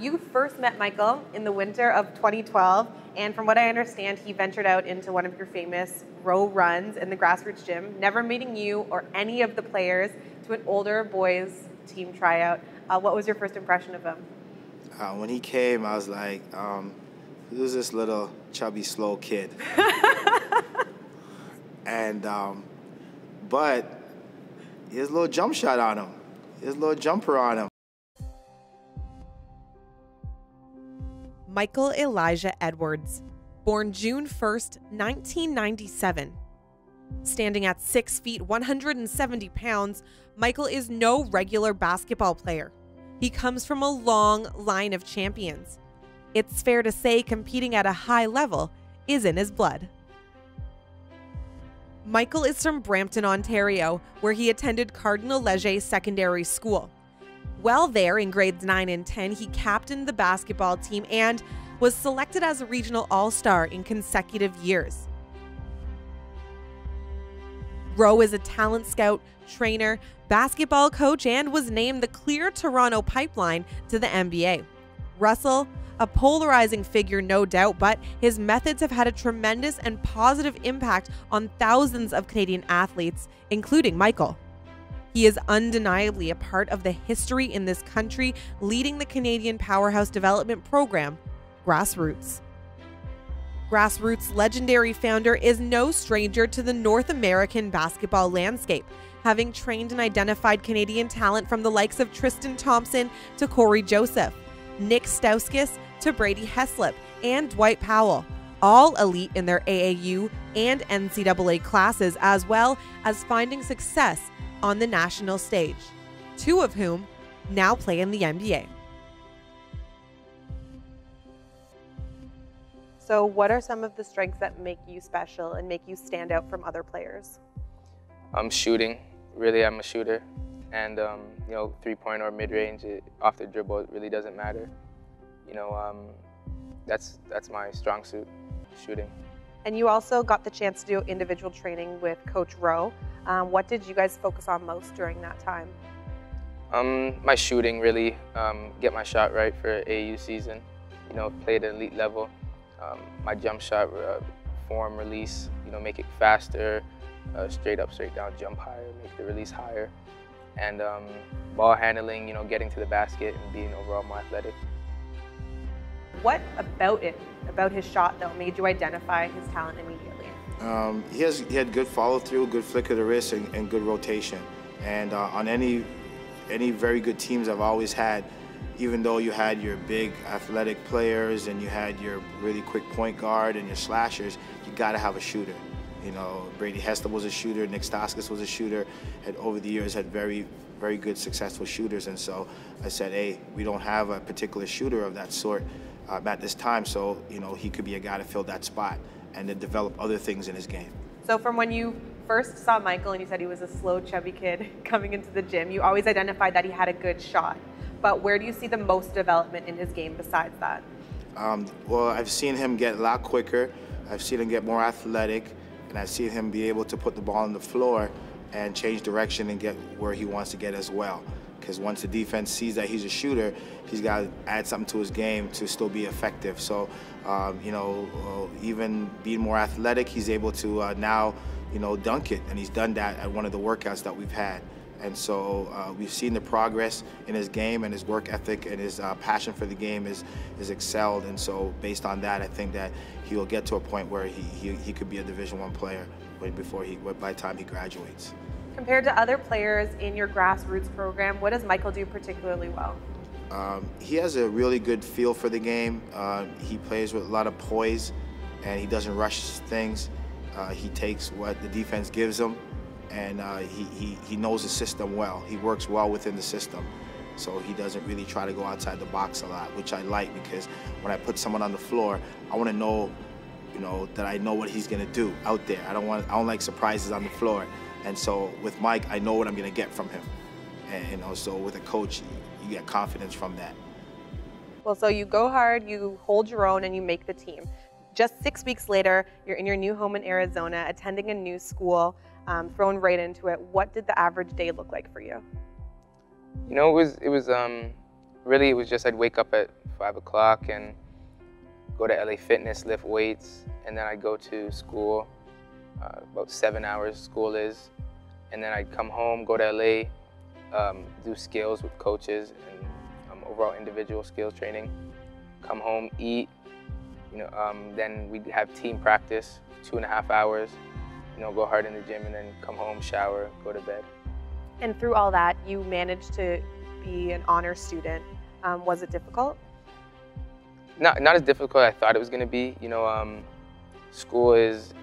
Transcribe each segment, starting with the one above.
You first met Michael in the winter of 2012, and from what I understand, he ventured out into one of your famous row runs in the grassroots gym, never meeting you or any of the players, to an older boys team tryout. What was your first impression of him? When he came, I was like, who's this little chubby, slow kid? And but he has a little jump shot on him. He has a little jumper on him. Michael Elijah Edwards, born June 1st, 1997. Standing at 6 feet, 170 pounds, Michael is no regular basketball player. He comes from a long line of champions. It's fair to say competing at a high level is in his blood. Michael is from Brampton, Ontario, where he attended Cardinal Leger Secondary School. While there in grades 9 and 10, he captained the basketball team and was selected as a regional all-star in consecutive years. Rowe is a talent scout, trainer, basketball coach, and was named the Clear Toronto Pipeline to the NBA. Russell, a polarizing figure no doubt, but his methods have had a tremendous and positive impact on thousands of Canadian athletes, including Michael. He is undeniably a part of the history in this country, leading the Canadian powerhouse development program, Grassroots. Grassroots' legendary founder is no stranger to the North American basketball landscape, having trained and identified Canadian talent from the likes of Tristan Thompson to Corey Joseph, Nick Stauskas to Brady Heslip, and Dwight Powell, all elite in their AAU and NCAA classes, as well as finding success on the national stage, two of whom now play in the NBA. So what are some of the strengths that make you special and make you stand out from other players? Shooting. Really, I'm a shooter. And, three-point or mid-range, off the dribble, it really doesn't matter. That's my strong suit, shooting. And you also got the chance to do individual training with Coach Rowe. What did you guys focus on most during that time? My shooting, really, get my shot right for AAU season, play at an elite level. My jump shot, form, release, make it faster, straight up, straight down, jump higher, make the release higher. And ball handling, getting to the basket and being overall more athletic. What about his shot, though, made you identify his talent immediately? He had good follow-through, good flick of the wrist, and good rotation. And on any very good teams I've always had, even though you had your big athletic players and you had your really quick point guard and your slashers, you got to have a shooter. Brady Heslip was a shooter, Nick Stauskas was a shooter, had over the years had very, very good successful shooters. And so I said, hey, we don't have a particular shooter of that sort at this time, so he could be a guy to fill that spot and to develop other things in his game. So from when you first saw Michael and you said he was a slow, chubby kid coming into the gym, you always identified that he had a good shot. But where do you see the most development in his game besides that? Well, I've seen him get a lot quicker. I've seen him get more athletic, and I've seen him be able to put the ball on the floor and change direction and get where he wants to get as well. Because once the defense sees that he's a shooter, he's got to add something to his game to still be effective. So, even being more athletic, he's able to now, dunk it. And he's done that at one of the workouts that we've had. And so we've seen the progress in his game, and his work ethic and his passion for the game is excelled. And so based on that, I think that he will get to a point where he could be a Division I player by the time he graduates. Compared to other players in your grassroots program, what does Michael do particularly well? He has a really good feel for the game. He plays with a lot of poise, and he doesn't rush things. He takes what the defense gives him, and he knows the system well. He works well within the system. So he doesn't really try to go outside the box a lot, which I like, because when I put someone on the floor, I want to know, that I know what he's going to do out there. I don't like surprises on the floor. And so with Mike, I know what I'm going to get from him. And so with a coach, you get confidence from that. Well, so you go hard, you hold your own, and you make the team. Just 6 weeks later, you're in your new home in Arizona, attending a new school, thrown right into it. What did the average day look like for you? It was Really, it was just I'd wake up at 5 o'clock and go to LA Fitness, lift weights, and then I'd go to school, about 7 hours school is, and then I'd come home, go to LA, do skills with coaches and overall individual skills training, come home, eat, then we'd have team practice, 2.5 hours, go hard in the gym, and then come home, shower, go to bed. And through all that, you managed to be an honor student. Was it difficult? Not as difficult as I thought it was going to be. School it's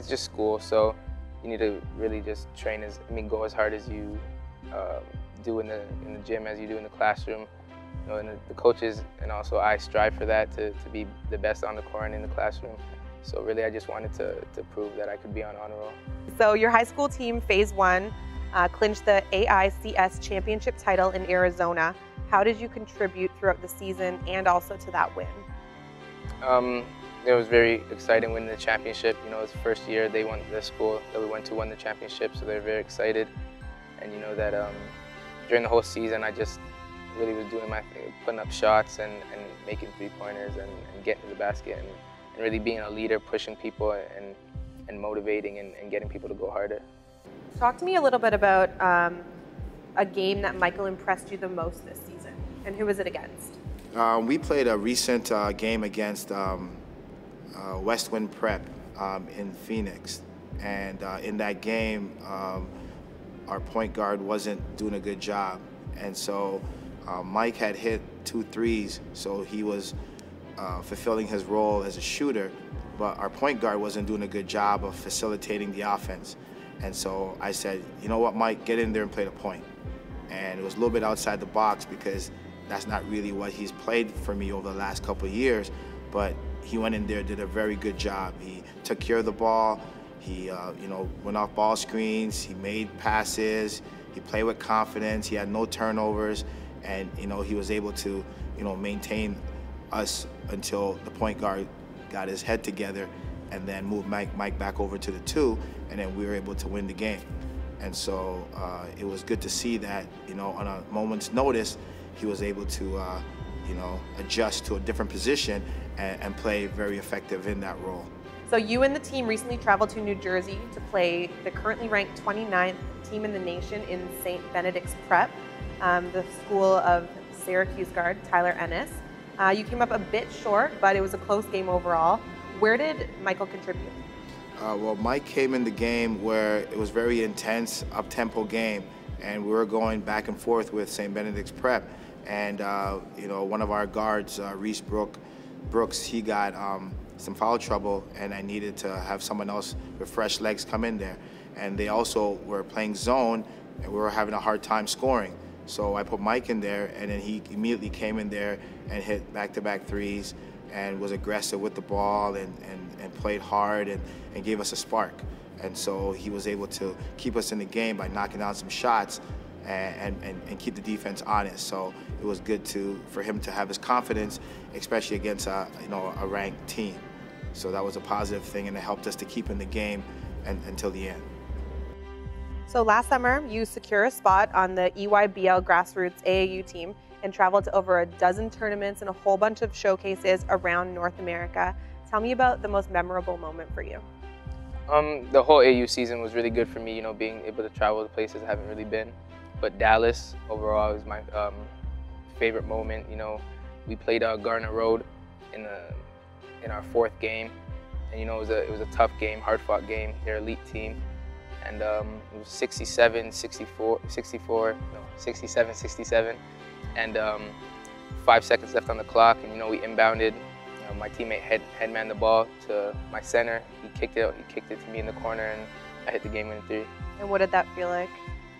just school, so you need to really just go as hard as you do in the gym as you do in the classroom. And the coaches and also I strive for that to be the best on the court and in the classroom. So really, I just wanted to prove that I could be on honor roll. So your high school team, Phase 1, clinched the AICS championship title in Arizona. How did you contribute throughout the season and also to that win? It was very exciting winning the championship. It was the first year the school that we went to won the championship, so they're very excited. And that during the whole season, I just really was doing my thing, putting up shots and making three-pointers and getting to the basket and really being a leader, pushing people and motivating and getting people to go harder. Talk to me a little bit about a game that Michael impressed you the most this season, and who was it against? We played a recent game against Westwind Prep in Phoenix, and in that game, our point guard wasn't doing a good job, and so Mike had hit 2 threes, so he was fulfilling his role as a shooter, but our point guard wasn't doing a good job of facilitating the offense. And so I said, you know what, Mike, get in there and play the point. And it was a little bit outside the box because that's not really what he's played for me over the last couple of years, but he went in there, did a very good job. He took care of the ball, he went off ball screens, he made passes, he played with confidence, he had no turnovers, and he was able to maintain us until the point guard got his head together and then moved Mike back over to the 2, and then we were able to win the game. And so it was good to see that, on a moment's notice, he was able to, adjust to a different position and play very effective in that role. So you and the team recently traveled to New Jersey to play the currently ranked 29th team in the nation in St. Benedict's Prep, the school of Syracuse guard Tyler Ennis. You came up a bit short, but it was a close game overall. Where did Michael contribute? Well, Mike came in the game where it was very intense, up-tempo game, and we were going back and forth with St. Benedict's Prep. And one of our guards, Reese Brooks, he got some foul trouble, and I needed to have someone else with fresh legs come in there. And they also were playing zone, and we were having a hard time scoring. So I put Mike in there, and then he immediately came in there and hit back-to-back threes and was aggressive with the ball and played hard and gave us a spark. And so he was able to keep us in the game by knocking down some shots and keep the defense honest. So it was good for him to have his confidence, especially against a ranked team. So that was a positive thing, and it helped us to keep in the game until the end. So last summer, you secured a spot on the EYBL Grassroots AAU team and traveled to over a dozen tournaments and a whole bunch of showcases around North America. Tell me about the most memorable moment for you. The whole AAU season was really good for me, being able to travel to places I haven't really been. But Dallas overall was my favorite moment. We played Garner Road in our 4th game, and it was a tough game, hard-fought game. They're an elite team. And it was 67-67, and 5 seconds left on the clock, and we inbounded. My teammate headman the ball to my center. He kicked it to me in the corner, and I hit the game-winning 3. And what did that feel like?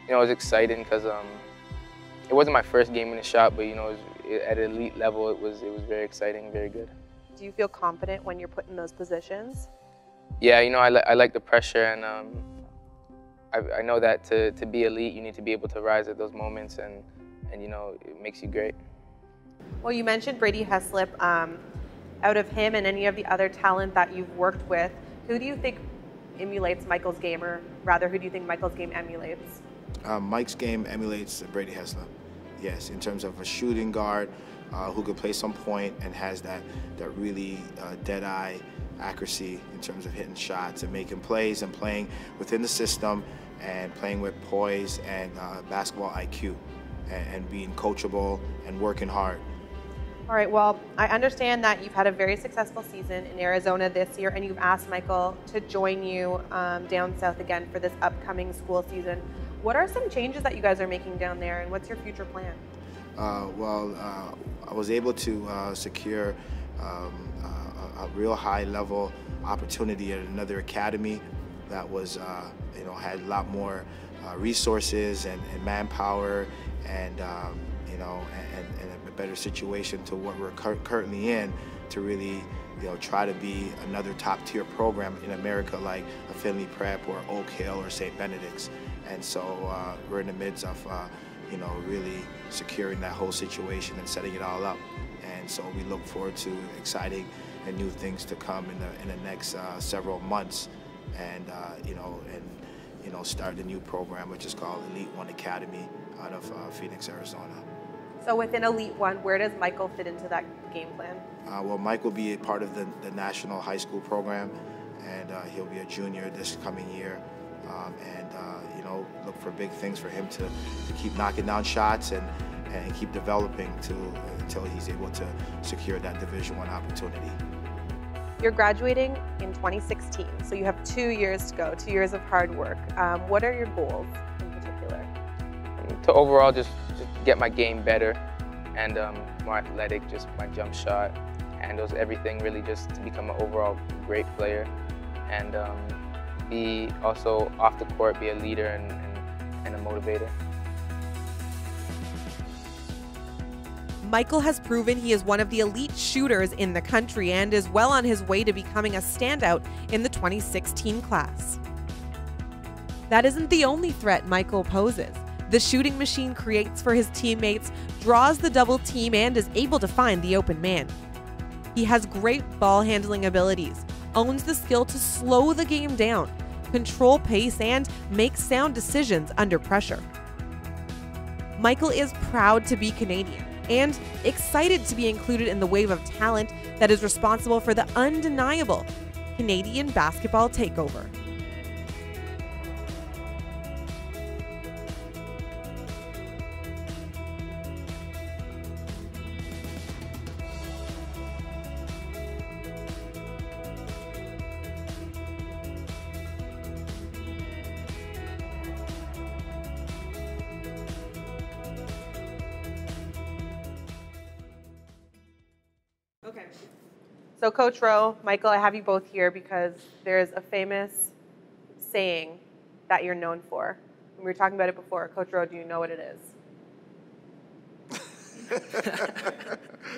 It was exciting because it wasn't my first game-winning shot, but at an elite level, it was very exciting, very good. Do you feel confident when you're put in those positions? Yeah, I like the pressure, and I know that to be elite, you need to be able to rise at those moments, and it makes you great. Well, you mentioned Brady Heslip. Out of him and any of the other talent that you've worked with, who do you think emulates Michael's game, or rather, who do you think Michael's game emulates? Mike's game emulates Brady Heslip. yes, in terms of a shooting guard who can play some point and has that really dead-eye accuracy in terms of hitting shots and making plays and playing within the system and playing with poise and basketball IQ and being coachable and working hard. All right, well, I understand that you've had a very successful season in Arizona this year, and you've asked Michael to join you down south again for this upcoming school season. What are some changes that you guys are making down there, and what's your future plan? I was able to secure a real high-level opportunity at another academy that was, had a lot more resources and manpower and, and a better situation to what we're currently in to really, try to be another top-tier program in America like a Finley Prep or Oak Hill or St. Benedict's. And so we're in the midst of, really securing that whole situation and setting it all up. And so we look forward to exciting and new things to come in the next several months, and start the new program, which is called Elite One Academy out of Phoenix, Arizona. So within Elite One, where does Michael fit into that game plan? Well, Mike will be a part of the national high school program, and he'll be a junior this coming year. Look for big things for him to keep knocking down shots and keep developing until he's able to secure that Division I opportunity. You're graduating in 2016, so you have 2 years to go, 2 years of hard work. What are your goals in particular? To overall just get my game better and more athletic, just my jump shot, handles, everything, really just to become an overall great player. And be also off the court, be a leader and a motivator. Michael has proven he is one of the elite shooters in the country and is well on his way to becoming a standout in the 2016 class. That isn't the only threat Michael poses. The shooting machine creates for his teammates, draws the double team, and is able to find the open man. He has great ball handling abilities, owns the skill to slow the game down, control pace, and make sound decisions under pressure. Michael is proud to be Canadian and excited to be included in the wave of talent that is responsible for the undeniable Canadian basketball takeover. Okay. So Coach Rowe, Michael, I have you both here because there's a famous saying that you're known for. We were talking about it before. Coach Rowe, do you know what it is?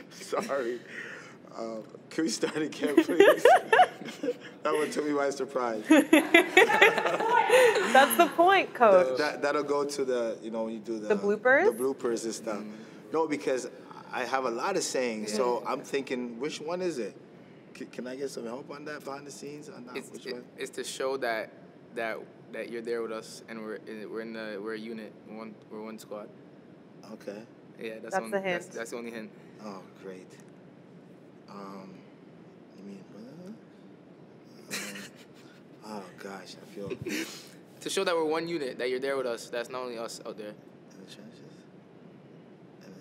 Sorry. Can we start again, please? That one took me by surprise. That's the point, Coach. That'll go to the, when you do the bloopers? The bloopers and stuff. No, because I have a lot of sayings, so I'm thinking, which one is it? Can I get some help on that behind the scenes? Which one? It's to show that you're there with us, and we're a unit, we're one squad. Okay. Yeah, that's the hint. That's the only hint. Oh, great. You mean, oh gosh, I feel. To show that we're one unit, that you're there with us. That's not only us out there. In the trenches.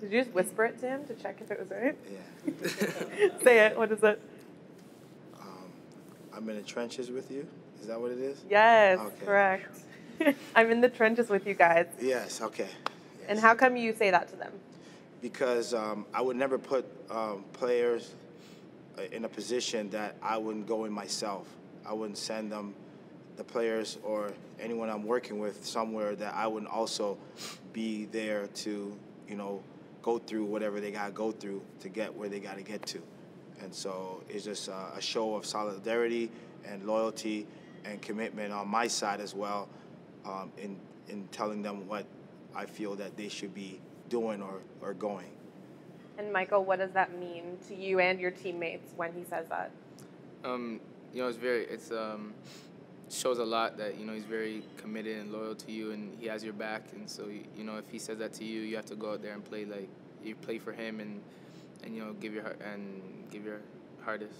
Did you just whisper it to him to check if it was right? Yeah. Say it. What is it? I'm in the trenches with you. Is that what it is? Yes, okay. Correct. I'm in the trenches with you guys. Yes, okay. Yes. And how come you say that to them? Because I would never put players in a position that I wouldn't go in myself. I wouldn't send them, the players or anyone I'm working with, somewhere that I wouldn't also be there to, go through whatever they got to go through to get where they got to get to. And so it's just a show of solidarity and loyalty and commitment on my side as well, in telling them what I feel that they should be doing or going. And Michael, what does that mean to you and your teammates when he says that? It's shows a lot that, you know, he's very committed and loyal to you, and he has your back. And so, you know, if he says that to you, you have to go out there and play like you play for him, and you know, give your hardest.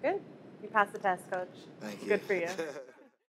Good. You passed the test, Coach. Thank you. Good for you.